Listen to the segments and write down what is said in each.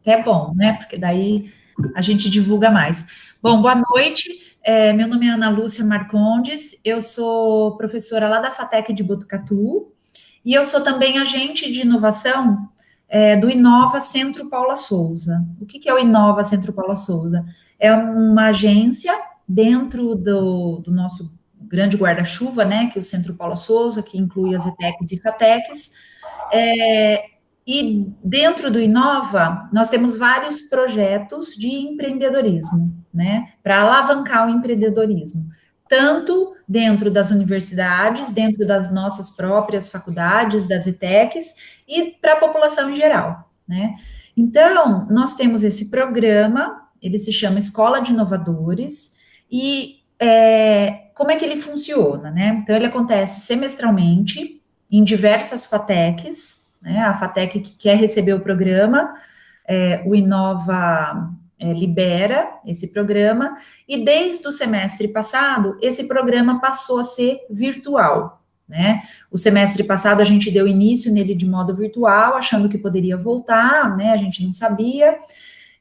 até bom, né? Porque daí a gente divulga mais. Bom, boa noite. Meu nome é Ana Lúcia Marcondes, eu sou professora lá da FATEC de Botucatu e eu sou também agente de inovação do Inova Centro Paula Souza. O que é o Inova Centro Paula Souza? É uma agência dentro do nosso grande guarda-chuva, né, que é o Centro Paula Souza, que inclui as ETECs e FATECs, e dentro do Inova, nós temos vários projetos de empreendedorismo, né, para alavancar o empreendedorismo, tanto dentro das universidades, dentro das nossas próprias faculdades, das ETECs, e para a população em geral, né. Então, nós temos esse programa, ele se chama Escola de Inovadores, e como é que ele funciona, né? Então, ele acontece semestralmente em diversas FATECs, né? A FATEC que quer receber o programa, o Inova libera esse programa, e desde o semestre passado, esse programa passou a ser virtual, né? O semestre passado a gente deu início nele de modo virtual, achando que poderia voltar, né? A gente não sabia,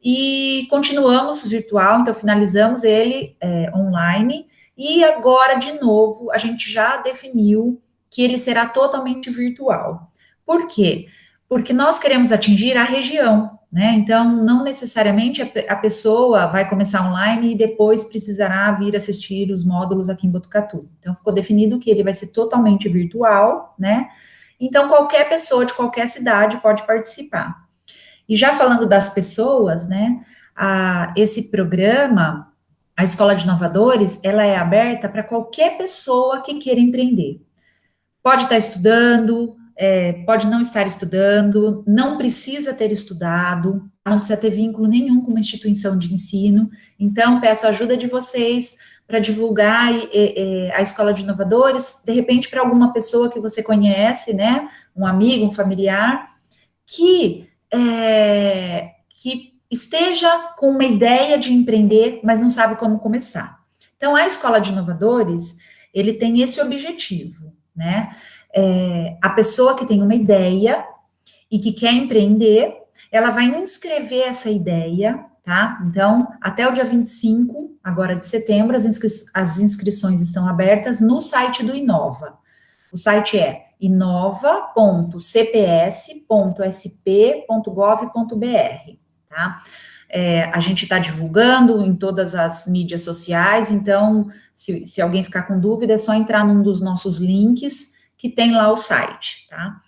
e continuamos virtual, então finalizamos ele online, e agora, de novo, a gente já definiu que ele será totalmente virtual. Por quê? Porque nós queremos atingir a região, né? Então, não necessariamente a pessoa vai começar online e depois precisará vir assistir os módulos aqui em Botucatu. Então, ficou definido que ele vai ser totalmente virtual, né? Então, qualquer pessoa de qualquer cidade pode participar. E já falando das pessoas, né, esse programa, a Escola de Inovadores, ela é aberta para qualquer pessoa que queira empreender. Pode estar estudando, pode não estar estudando, não precisa ter estudado, não precisa ter vínculo nenhum com uma instituição de ensino. Então, peço a ajuda de vocês para divulgar a Escola de Inovadores, de repente, para alguma pessoa que você conhece, né, um amigo, um familiar, que esteja com uma ideia de empreender, mas não sabe como começar. Então, a Escola de Inovadores, ele tem esse objetivo, né? A pessoa que tem uma ideia e que quer empreender, ela vai inscrever essa ideia, tá? Então, até o dia 25, agora de setembro, as inscrições estão abertas no site do Inova. O site é inova.cps.sp.gov.br, tá? A gente está divulgando em todas as mídias sociais, então, se alguém ficar com dúvida, é só entrar num dos nossos links, que tem lá o site, tá?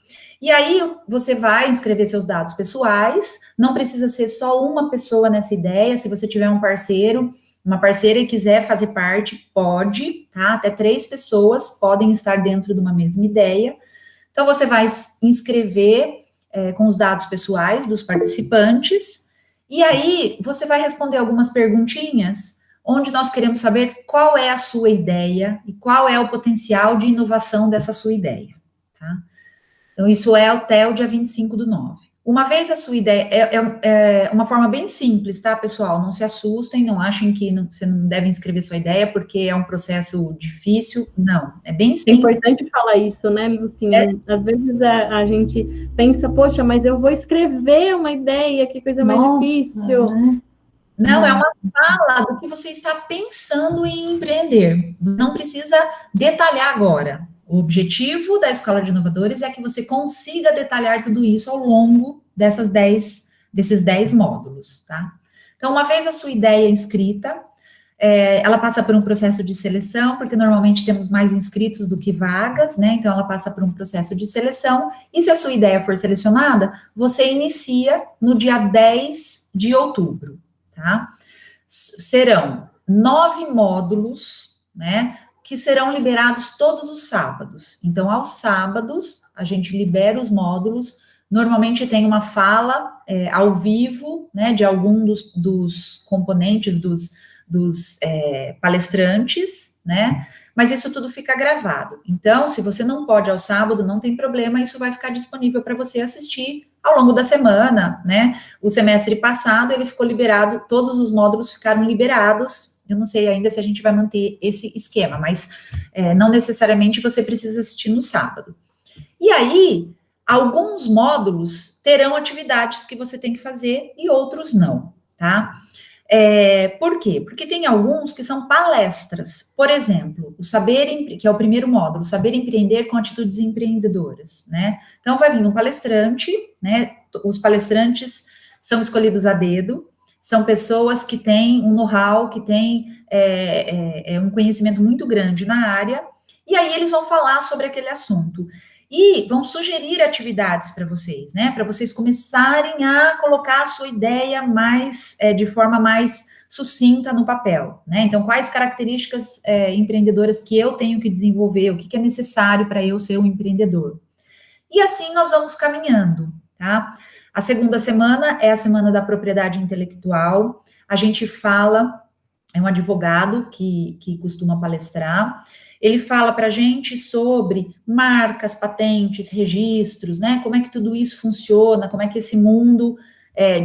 E aí, você vai inscrever seus dados pessoais, não precisa ser só uma pessoa nessa ideia, se você tiver um parceiro, uma parceira e quiser fazer parte, pode, tá? Até 3 pessoas podem estar dentro de uma mesma ideia. Então, você vai inscrever com os dados pessoais dos participantes, e aí você vai responder algumas perguntinhas, onde nós queremos saber qual é a sua ideia e qual é o potencial de inovação dessa sua ideia, tá? Então, isso é até o dia 25/9. Uma vez a sua ideia, é uma forma bem simples, tá, pessoal? Não se assustem, não achem que você não deve inscrever sua ideia, porque é um processo difícil. Não, é bem simples. É importante falar isso, né, Lucinha? Às vezes a gente pensa, poxa, mas eu vou escrever uma ideia, que coisa mais difícil. Não, é uma fala do que você está pensando em empreender. Não precisa detalhar agora. O objetivo da Escola de Inovadores é que você consiga detalhar tudo isso ao longo desses 10 módulos, tá? Então, uma vez a sua ideia inscrita, ela passa por um processo de seleção, porque normalmente temos mais inscritos do que vagas, né? Então, ela passa por um processo de seleção, e se a sua ideia for selecionada, você inicia no dia 10 de outubro, tá? Serão 9 módulos, né? Que serão liberados todos os sábados. Então, aos sábados, a gente libera os módulos. Normalmente tem uma fala ao vivo, né, de algum dos componentes dos palestrantes, né, mas isso tudo fica gravado. Então, se você não pode ao sábado, não tem problema, isso vai ficar disponível para você assistir ao longo da semana, né. O semestre passado, ele ficou liberado, todos os módulos ficaram liberados. Eu não sei ainda se a gente vai manter esse esquema, mas não necessariamente você precisa assistir no sábado. E aí, Alguns módulos terão atividades que você tem que fazer e outros não, tá? Por quê? Porque tem alguns que são palestras. Por exemplo, que é o primeiro módulo, saber empreender com atitudes empreendedoras, né? Então, vai vir um palestrante, né? Os palestrantes são escolhidos a dedo, são pessoas que têm um know-how, que têm um conhecimento muito grande na área, e aí eles vão falar sobre aquele assunto. E vão sugerir atividades para vocês, né? Para vocês começarem a colocar a sua ideia de forma mais sucinta no papel, né? Então, quais características empreendedoras que eu tenho que desenvolver, o que é necessário para eu ser um empreendedor. E assim nós vamos caminhando, tá? A segunda semana é a semana da propriedade intelectual. A gente fala, é um advogado que costuma palestrar. Ele fala para a gente sobre marcas, patentes, registros, né? Como é que tudo isso funciona, como é que esse mundo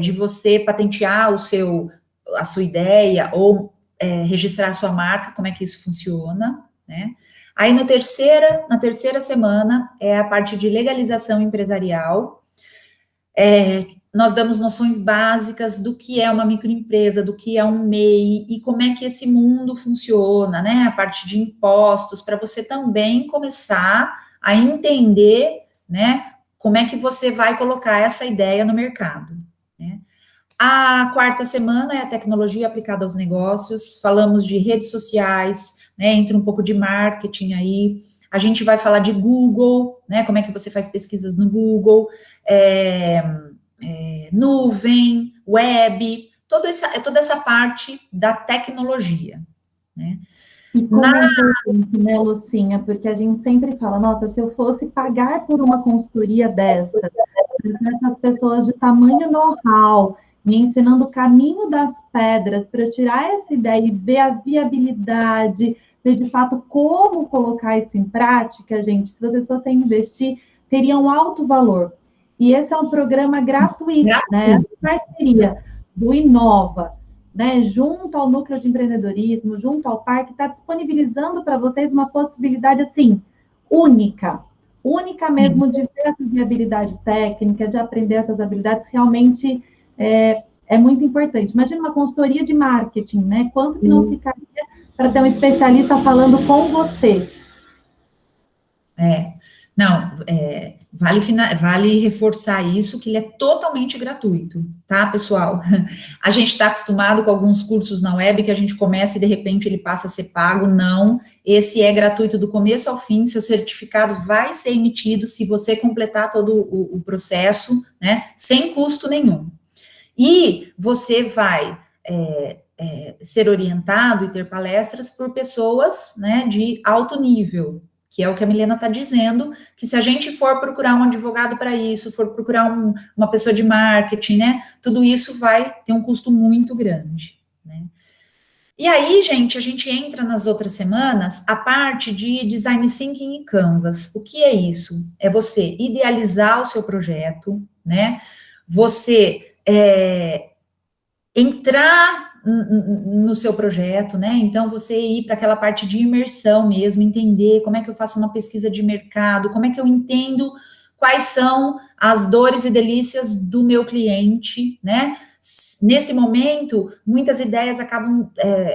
de você patentear a sua ideia ou registrar a sua marca, como é que isso funciona, né? Aí na terceira semana é a parte de legalização empresarial. Nós damos noções básicas do que é uma microempresa, do que é um MEI e como é que esse mundo funciona, né? A parte de impostos, para você também começar a entender, né? Como é que você vai colocar essa ideia no mercado, né? A quarta semana é a tecnologia aplicada aos negócios, falamos de redes sociais, né? Entra um pouco de marketing aí. A gente vai falar de Google, né? Como é que você faz pesquisas no Google, nuvem, web, toda essa parte da tecnologia, né? E como é importante, né, Lucinha? Porque a gente sempre fala, nossa, se eu fosse pagar por uma consultoria dessas pessoas de tamanho know-how, me ensinando o caminho das pedras para eu tirar essa ideia e ver a viabilidade, ver de fato como colocar isso em prática, gente, se vocês fossem investir, teria um alto valor. E esse é um programa gratuito, né? A parceria do Inova, né? Junto ao Núcleo de Empreendedorismo, junto ao Parque, está disponibilizando para vocês uma possibilidade, assim, única mesmo de ver essa viabilidade técnica, de aprender essas habilidades, realmente é muito importante. Imagina uma consultoria de marketing, né? Quanto que não ficaria para ter um especialista falando com você? Vale reforçar isso, que ele é totalmente gratuito, tá, pessoal? A gente está acostumado com alguns cursos na web que a gente começa e de repente ele passa a ser pago. Não, esse é gratuito do começo ao fim, seu certificado vai ser emitido se você completar todo o processo, né, sem custo nenhum. E você vai ser orientado e ter palestras por pessoas, né, de alto nível, que é o que a Milena está dizendo, que se a gente for procurar um advogado para isso, for procurar uma pessoa de marketing, né, tudo isso vai ter um custo muito grande, né. E aí, gente, a gente entra nas outras semanas, a parte de Design Thinking e Canvas. O que é isso? É você idealizar o seu projeto, né, você entrar no seu projeto, né? Então, você ir para aquela parte de imersão mesmo, entender como é que eu faço uma pesquisa de mercado, como é que eu entendo quais são as dores e delícias do meu cliente, né? Nesse momento, muitas ideias acabam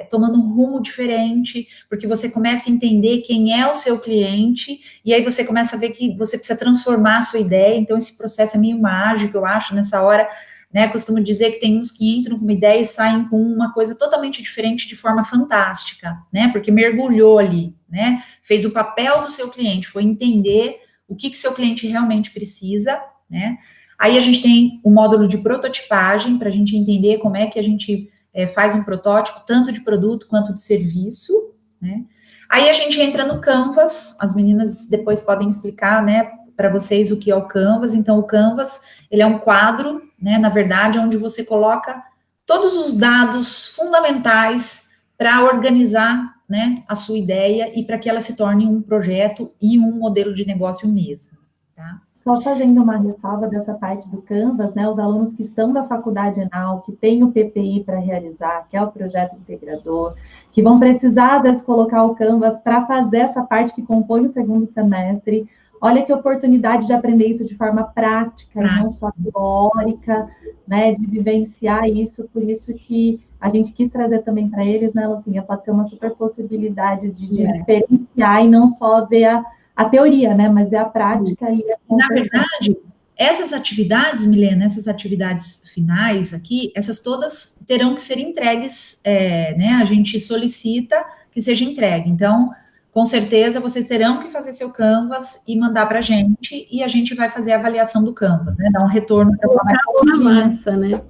tomando um rumo diferente, porque você começa a entender quem é o seu cliente, e aí você começa a ver que você precisa transformar a sua ideia. Então, esse processo é meio mágico, eu acho, nessa hora. Né, costumo dizer que tem uns que entram com uma ideia e saem com uma coisa totalmente diferente de forma fantástica, né, porque mergulhou ali, né, fez o papel do seu cliente, foi entender o que seu cliente realmente precisa, né. Aí a gente tem o módulo de prototipagem, para a gente entender como é que a gente faz um protótipo, tanto de produto quanto de serviço, né. Aí a gente entra no Canvas, as meninas depois podem explicar, né, para vocês o que é o Canvas. Então, o Canvas, ele é um quadro, né, na verdade, onde você coloca todos os dados fundamentais para organizar, né, a sua ideia e para que ela se torne um projeto e um modelo de negócio mesmo, tá? Só fazendo uma ressalva dessa parte do Canvas, né, os alunos que são da faculdade ENAU, que têm o PPI para realizar, que é o projeto integrador, que vão precisar, às vezes, colocar o Canvas para fazer essa parte que compõe o segundo semestre. olha que oportunidade de aprender isso de forma prática, e não só teórica, né, de vivenciar isso, por isso que a gente quis trazer também para eles, né, Lucinha, pode ser uma super possibilidade de experienciar e não só ver a teoria, né, mas ver a prática e a Na verdade, essas atividades, Milena, essas atividades finais aqui, essas todas terão que ser entregues, né? A gente solicita que seja entregue. Então, com certeza, vocês terão que fazer seu Canvas e mandar para a gente, e a gente vai fazer a avaliação do Canvas, né? Dar um retorno para colocar a mão na massa, né?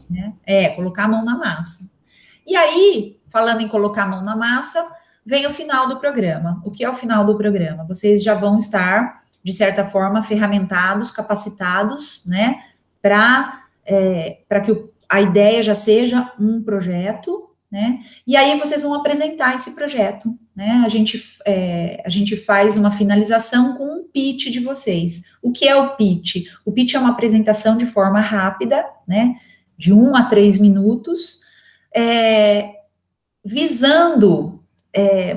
Colocar a mão na massa. E aí, falando em colocar a mão na massa, vem o final do programa. O que é o final do programa? Vocês já vão estar, de certa forma, ferramentados, capacitados, né, para que a ideia já seja um projeto, né, e aí vocês vão apresentar esse projeto, né, a gente faz uma finalização com um pitch de vocês. O que é o pitch? O pitch é uma apresentação de forma rápida, né, de 1 a 3 minutos, visando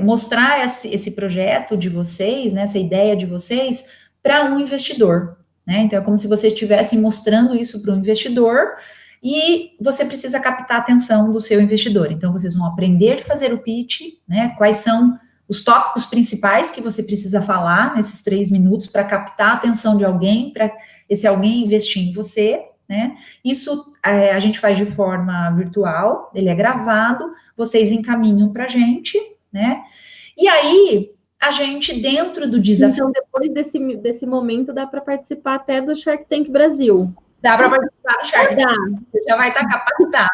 mostrar esse projeto de vocês, né, essa ideia de vocês, para um investidor, né? Então, é como se vocês estivessem mostrando isso para um investidor e você precisa captar a atenção do seu investidor. Então, vocês vão aprender a fazer o pitch, né? Quais são os tópicos principais que você precisa falar nesses 3 minutos para captar a atenção de alguém, para esse alguém investir em você, né? Isso a gente faz de forma virtual, ele é gravado, vocês encaminham para a gente, né? E aí, a gente, dentro do desafio... Então, depois desse momento, dá para participar até do Shark Tank Brasil. Dá para participar do Shark Tank, já vai estar capacitado.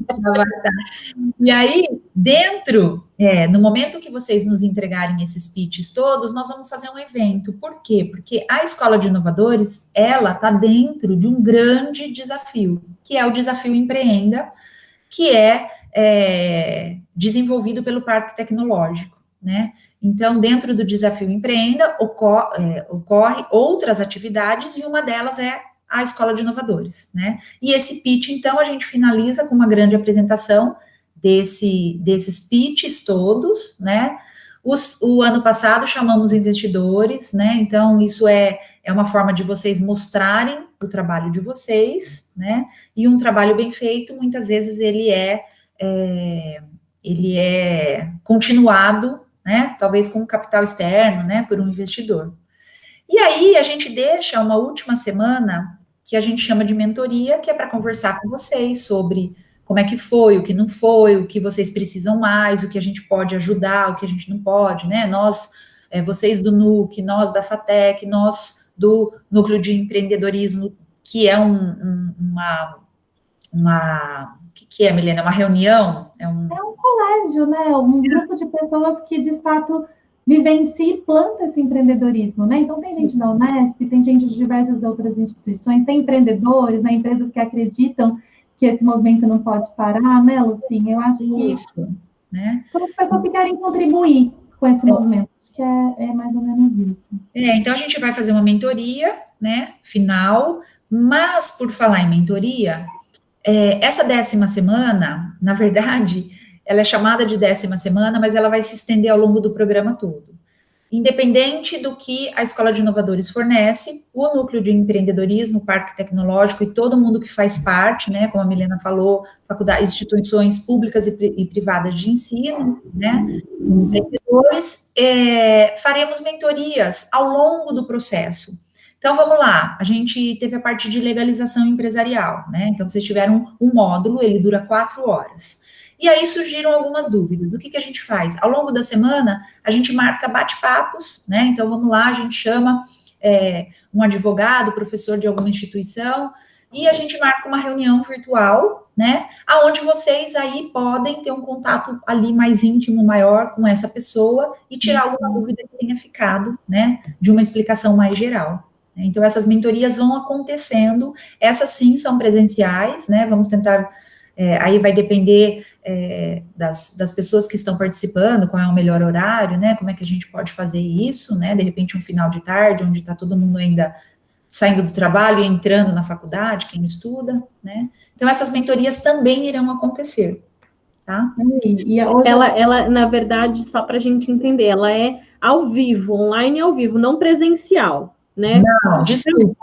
Já vai estar. E aí, no momento que vocês nos entregarem esses pitches todos, nós vamos fazer um evento. Por quê? Porque a Escola de Inovadores, ela está dentro de um grande desafio, que é o Desafio Empreenda, que é desenvolvido pelo Parque Tecnológico, né? Então, dentro do Desafio Empreenda, ocorre outras atividades, e uma delas é a Escola de Inovadores, né? E esse pitch, então, a gente finaliza com uma grande apresentação desses pitches todos, né? O ano passado chamamos investidores, né? Então, isso é uma forma de vocês mostrarem o trabalho de vocês, né? E um trabalho bem feito, muitas vezes, ele é continuado, né, talvez com capital externo, né, por um investidor. E aí, a gente deixa uma última semana, que a gente chama de mentoria, que é para conversar com vocês sobre como é que foi, o que não foi, o que vocês precisam mais, o que a gente pode ajudar, o que a gente não pode, né, vocês do NUC, nós da FATEC, nós do Núcleo de Empreendedorismo, que é que é, Milena? Uma reunião? É um colégio, né? Um grupo de pessoas que, de fato, vivencia e planta esse empreendedorismo, né? Então, tem gente da Unesp, tem gente de diversas outras instituições, tem empreendedores, né? Empresas que acreditam que esse movimento não pode parar, né, Lucinha? Eu acho que isso, né? São as pessoas que querem contribuir com esse movimento. Acho que é mais ou menos isso. Então, a gente vai fazer uma mentoria, né, final, mas, por falar em mentoria... essa 10ª semana, na verdade, ela é chamada de 10ª semana, mas ela vai se estender ao longo do programa todo. Independente do que a Escola de Inovadores fornece, o Núcleo de Empreendedorismo, o Parque Tecnológico e todo mundo que faz parte, né, como a Milena falou, faculdades, instituições públicas e privadas de ensino, né, empreendedores, faremos mentorias ao longo do processo. Então, vamos lá, a gente teve a parte de legalização empresarial, né? Então, vocês tiveram um módulo, ele dura 4 horas. E aí surgiram algumas dúvidas. O que a gente faz? Ao longo da semana, a gente marca bate-papos, né? Então, vamos lá, a gente chama um advogado, professor de alguma instituição, e a gente marca uma reunião virtual, né? Aonde vocês aí podem ter um contato ali mais íntimo, maior com essa pessoa e tirar alguma dúvida que tenha ficado, né? De uma explicação mais geral. Então, essas mentorias vão acontecendo, essas sim são presenciais, né, vamos tentar, aí vai depender das pessoas que estão participando, qual é o melhor horário, né, como é que a gente pode fazer isso, né, de repente um final de tarde, onde está todo mundo ainda saindo do trabalho e entrando na faculdade, quem estuda, né, então essas mentorias também irão acontecer, tá? Ela, na verdade, só para a gente entender, ela é ao vivo, online e ao vivo, não presencial, né? Não, desculpa,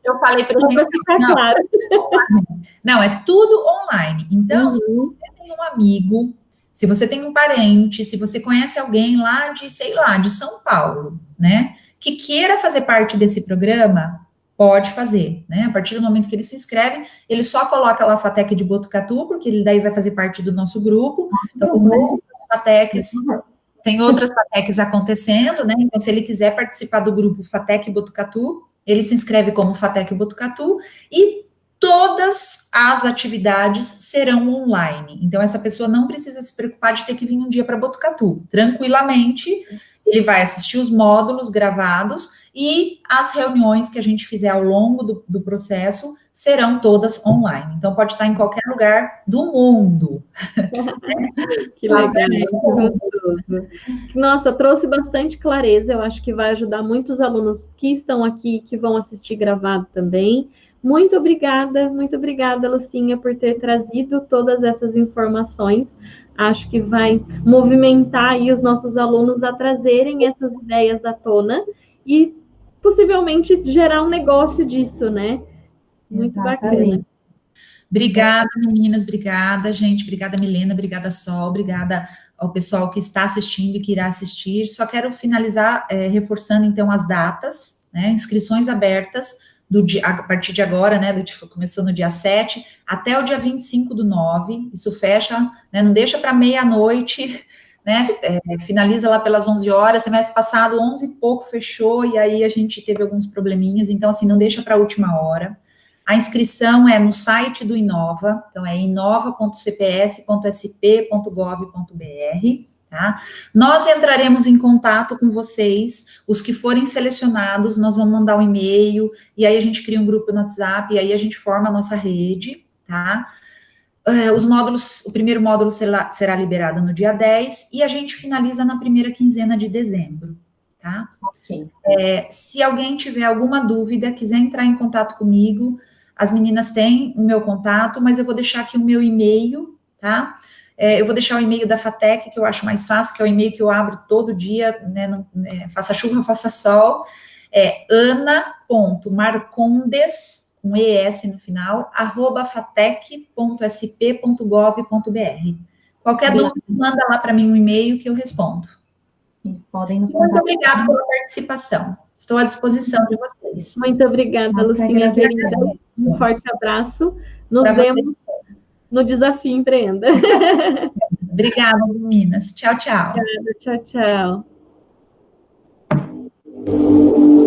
eu falei presencial. Ficar claro. Não, é tudo online. Então, se você tem um amigo, se você tem um parente, se você conhece alguém lá de, sei lá, de São Paulo, né, que queira fazer parte desse programa, pode fazer, né? A partir do momento que ele se inscreve, ele só coloca lá a FATEC de Botucatu, porque ele daí vai fazer parte do nosso grupo. Então, tem outras FATECs acontecendo, né? Então, se ele quiser participar do grupo FATEC Botucatu, ele se inscreve como FATEC Botucatu e todas as atividades serão online. Então, essa pessoa não precisa se preocupar de ter que vir um dia para Botucatu. Tranquilamente, ele vai assistir os módulos gravados e as reuniões que a gente fizer ao longo do processo serão todas online. Então, pode estar em qualquer lugar do mundo. Que legal, que gostoso. Nossa, trouxe bastante clareza. Eu acho que vai ajudar muitos alunos que estão aqui, que vão assistir gravado também. Muito obrigada, Lucinha, por ter trazido todas essas informações. Acho que vai movimentar aí os nossos alunos a trazerem essas ideias à tona e possivelmente gerar um negócio disso, né? Muito bacana. Obrigada, meninas, obrigada, gente, obrigada, Milena, obrigada, Sol, obrigada ao pessoal que está assistindo e que irá assistir. Só quero finalizar reforçando, então, as datas, né, inscrições abertas, a partir de agora, né, começou no dia 7, até o dia 25/9, isso fecha, né, não deixa para meia-noite, né, finaliza lá pelas 11 horas, semestre passado, 11 e pouco fechou, e aí a gente teve alguns probleminhas, então, assim, não deixa para a última hora. A inscrição é no site do Inova, então é inova.cps.sp.gov.br, tá? Nós entraremos em contato com vocês, os que forem selecionados, nós vamos mandar um e-mail, e aí a gente cria um grupo no WhatsApp, e aí a gente forma a nossa rede, tá? Os módulos, o primeiro módulo será liberado no dia 10, e a gente finaliza na primeira quinzena de dezembro, tá? Ok. Se alguém tiver alguma dúvida, quiser entrar em contato comigo, as meninas têm o meu contato, mas eu vou deixar aqui o meu e-mail, tá? Eu vou deixar o e-mail da FATEC, que eu acho mais fácil, que é o e-mail que eu abro todo dia, né, faça chuva, faça sol, ana.marcondes, com ES no final, @fatec.sp.gov.br. Qualquer dúvida, manda lá para mim um e-mail que eu respondo. Podem nos Muito obrigada pela participação. Estou à disposição de vocês. Muito obrigada, Lucinha, querida. Um forte abraço. Nos vemos no Desafio Empreenda. Obrigada, meninas. Tchau, tchau. Obrigada, tchau, tchau.